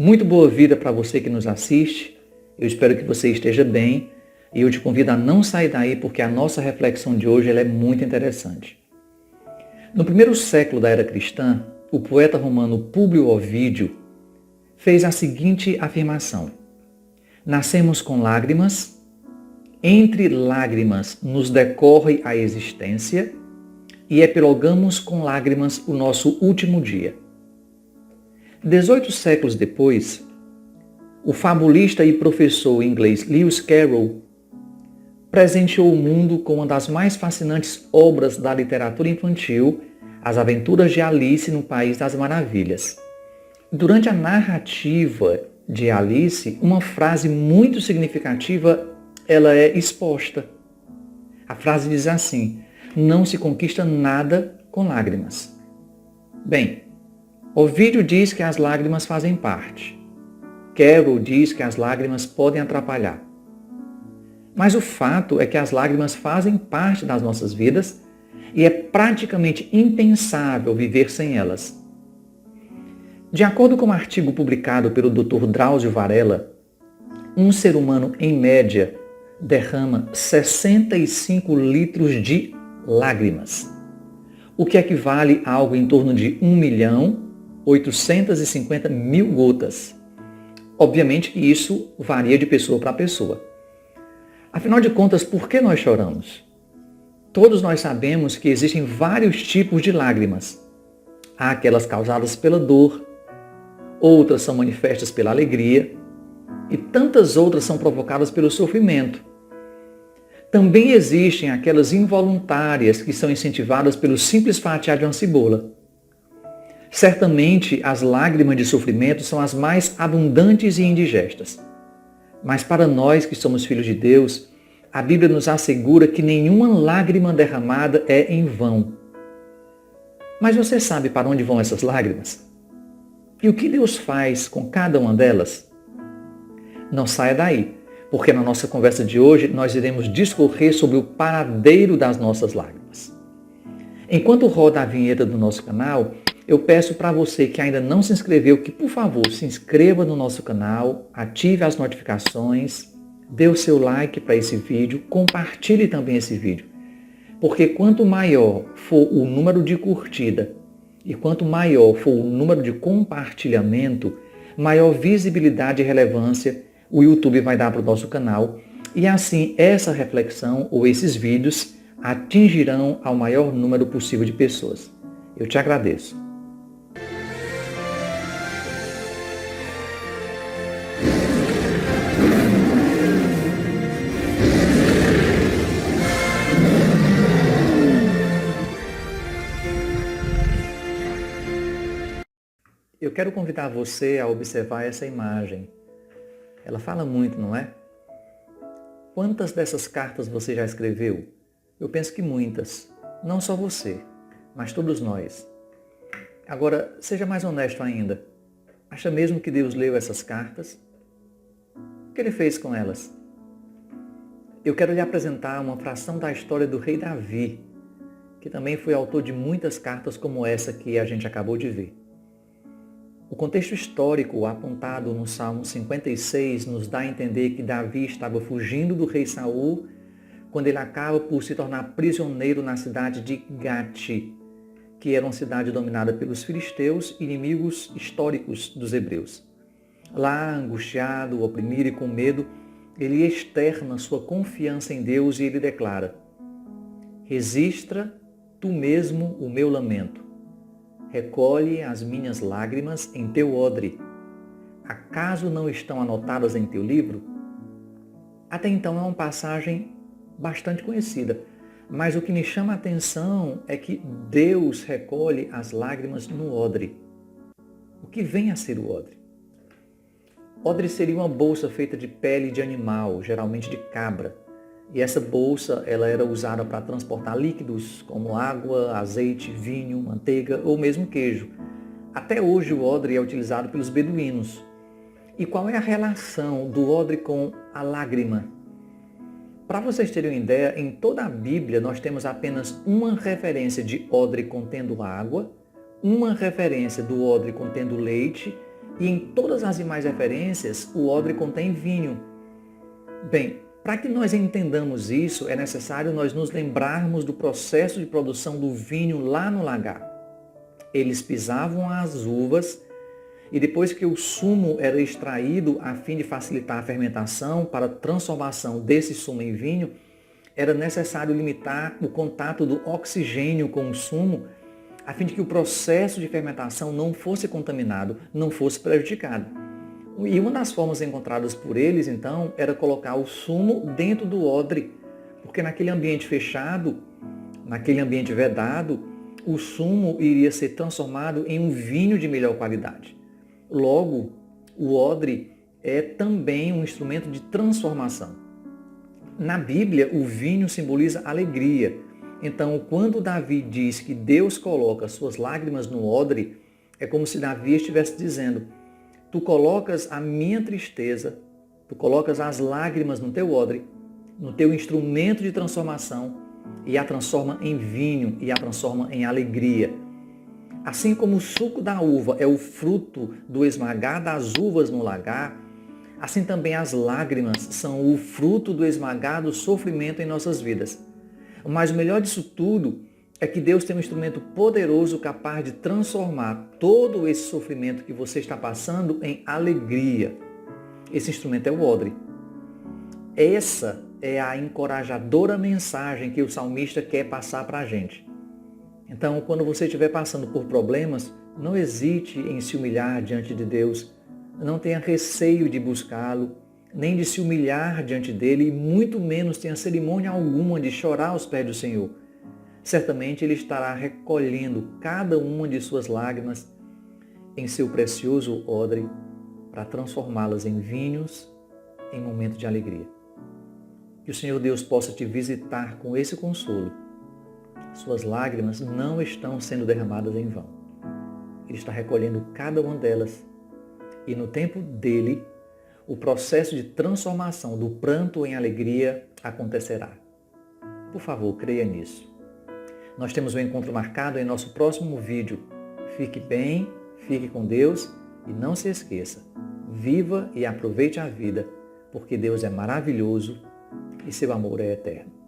Muito boa vida para você que nos assiste. Eu espero que você esteja bem e eu te convido a não sair daí porque a nossa reflexão de hoje ela é muito interessante. No primeiro século da era cristã, o poeta romano Públio Ovídio fez a seguinte afirmação: nascemos com lágrimas, entre lágrimas nos decorre a existência e epilogamos com lágrimas o nosso último dia. 18 séculos depois, o fabulista e professor inglês Lewis Carroll presenteou o mundo com uma das mais fascinantes obras da literatura infantil, As Aventuras de Alice no País das Maravilhas. Durante a narrativa de Alice, uma frase muito significativa ela é exposta. A frase diz assim: não se conquista nada com lágrimas. Bem, Ovídio diz que as lágrimas fazem parte. Carroll diz que as lágrimas podem atrapalhar. Mas o fato é que as lágrimas fazem parte das nossas vidas e é praticamente impensável viver sem elas. De acordo com um artigo publicado pelo Dr. Drauzio Varela, um ser humano, em média, derrama 65 litros de lágrimas, o que equivale a algo em torno de 1.850.000 gotas. Obviamente que isso varia de pessoa para pessoa. Afinal de contas, por que nós choramos? Todos nós sabemos que existem vários tipos de lágrimas. Há aquelas causadas pela dor, outras são manifestas pela alegria e tantas outras são provocadas pelo sofrimento. Também existem aquelas involuntárias que são incentivadas pelo simples fatiar de uma cebola. Certamente, as lágrimas de sofrimento são as mais abundantes e indigestas. Mas para nós que somos filhos de Deus, a Bíblia nos assegura que nenhuma lágrima derramada é em vão. Mas você sabe para onde vão essas lágrimas? E o que Deus faz com cada uma delas? Não saia daí, porque na nossa conversa de hoje nós iremos discorrer sobre o paradeiro das nossas lágrimas. Enquanto roda a vinheta do nosso canal, eu peço para você que ainda não se inscreveu que, por favor, se inscreva no nosso canal, ative as notificações, dê o seu like para esse vídeo, compartilhe também esse vídeo. Porque quanto maior for o número de curtida e quanto maior for o número de compartilhamento, maior visibilidade e relevância o YouTube vai dar para o nosso canal. E assim essa reflexão ou esses vídeos atingirão ao maior número possível de pessoas. Eu te agradeço. Eu quero convidar você a observar essa imagem. Ela fala muito, não é? Quantas dessas cartas você já escreveu? Eu penso que muitas. Não só você, mas todos nós. Agora, seja mais honesto ainda. Acha mesmo que Deus leu essas cartas? O que Ele fez com elas? Eu quero lhe apresentar uma fração da história do rei Davi, que também foi autor de muitas cartas como essa que a gente acabou de ver. O contexto histórico apontado no Salmo 56 nos dá a entender que Davi estava fugindo do rei Saul quando ele acaba por se tornar prisioneiro na cidade de Gati, que era uma cidade dominada pelos filisteus, inimigos históricos dos hebreus. Lá, angustiado, oprimido e com medo, ele externa sua confiança em Deus e ele declara: resistra tu mesmo o meu lamento. Recolhe as minhas lágrimas em teu odre. Acaso não estão anotadas em teu livro? Até então é uma passagem bastante conhecida, mas o que me chama a atenção é que Deus recolhe as lágrimas no odre. O que vem a ser o odre? Odre seria uma bolsa feita de pele de animal, geralmente de cabra. E essa bolsa ela era usada para transportar líquidos como água, azeite, vinho, manteiga ou mesmo queijo. Até hoje o odre é utilizado pelos beduínos. E qual é a relação do odre com a lágrima? Para vocês terem uma ideia, em toda a Bíblia nós temos apenas uma referência de odre contendo água, uma referência do odre contendo leite E em todas as demais referências, o odre contém vinho. Bem, para que nós entendamos isso, é necessário nós nos lembrarmos do processo de produção do vinho lá no lagar. Eles pisavam as uvas e depois que o sumo era extraído a fim de facilitar a fermentação para a transformação desse sumo em vinho, era necessário limitar o contato do oxigênio com o sumo a fim de que o processo de fermentação não fosse contaminado, não fosse prejudicado. E uma das formas encontradas por eles, então, era colocar o sumo dentro do odre, porque naquele ambiente fechado, naquele ambiente vedado, o sumo iria ser transformado em um vinho de melhor qualidade. Logo, o odre é também um instrumento de transformação. Na Bíblia, o vinho simboliza alegria. Então, quando Davi diz que Deus coloca suas lágrimas no odre, é como se Davi estivesse dizendo: tu colocas a minha tristeza, tu colocas as lágrimas no teu odre, no teu instrumento de transformação, e a transforma em vinho, e a transforma em alegria. Assim como o suco da uva é o fruto do esmagar das uvas no lagar, assim também as lágrimas são o fruto do esmagar do sofrimento em nossas vidas. Mas o melhor disso tudo é que Deus tem um instrumento poderoso capaz de transformar todo esse sofrimento que você está passando em alegria. Esse instrumento é o odre. Essa é a encorajadora mensagem que o salmista quer passar para a gente. Então, quando você estiver passando por problemas, não hesite em se humilhar diante de Deus. Não tenha receio de buscá-lo, nem de se humilhar diante dele, e muito menos tenha cerimônia alguma de chorar aos pés do Senhor. Certamente Ele estará recolhendo cada uma de suas lágrimas em seu precioso odre para transformá-las em vinhos em momento de alegria. Que o Senhor Deus possa te visitar com esse consolo. Suas lágrimas não estão sendo derramadas em vão. Ele está recolhendo cada uma delas e no tempo dele, o processo de transformação do pranto em alegria acontecerá. Por favor, creia nisso. Nós temos um encontro marcado em nosso próximo vídeo. Fique bem, fique com Deus e não se esqueça, viva e aproveite a vida, porque Deus é maravilhoso e seu amor é eterno.